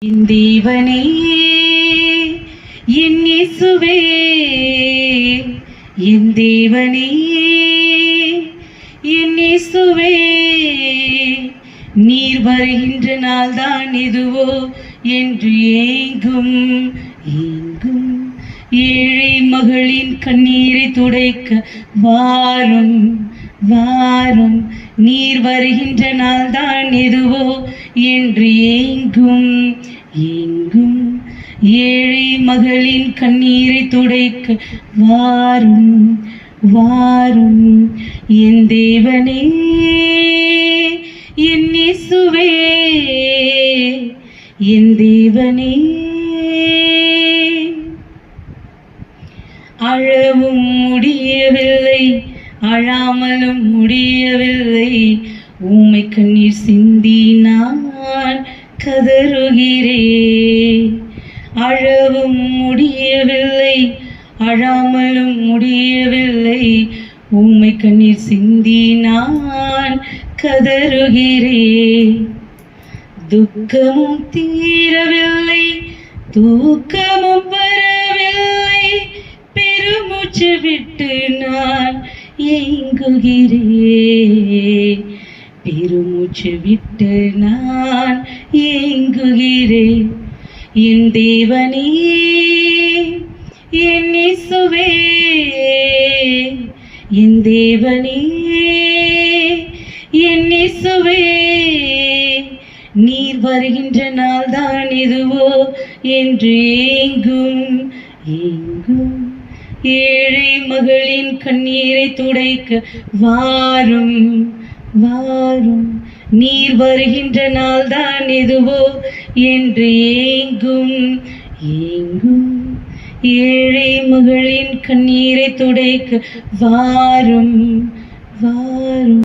என் தேவனே, என் இயேசுவே, என் தேவனே, என் இயேசுவே, நீர் வருகின்ற நாள்தான் எதுவோ என்று ஏங்கும் ஏங்கும் ஏழை மகளின் கண்ணீரை துடைக்க வாரும் வாரும், நீர் வருகின்ற நாள்தான் எதுவோ என்று ஏங்கும் ஏங்கும் ஏழை மகளின் கண்ணீரை துடைக்க வாரும் வாரும், என் தேவனே, என் இயேசுவே, என் தேவனே. அழவும் முடியவில்லை, அழாமலும் முடியவில்லை, ஊமை கண்ணீர் சிந்தி நான் கதறுகிறேன். அழவும் முடியவில்லை, அழாமலும் முடியவில்லை, ஊமை கண்ணீர் சிந்தி நான் கதறுகிறேன். துக்கமும் தீரவில்லை, தூக்கமும் வரவில்லை, பெருமூச்சு விட்டு நான் ஏங்குகிறேன். பெருமூச்சு விட்டு நான் ஏங்குகிறேன். என் தேவனே, என் இயேசுவே, என் தேவனே, என் இயேசுவே, நீர் வருகின்ற நாள்தான் எதுவோ என்று ஏங்கும் ஏங்கும் ஏழை மகளின் கண்ணீரை துடைக்க வாரும் வாரும், நீர் வருகின்ற நாள்தான் எதுவோ என்று ஏங்கும் ஏங்கும் ஏழை மகளின் கண்ணீரை துடைக்க வாரும் வாரும்.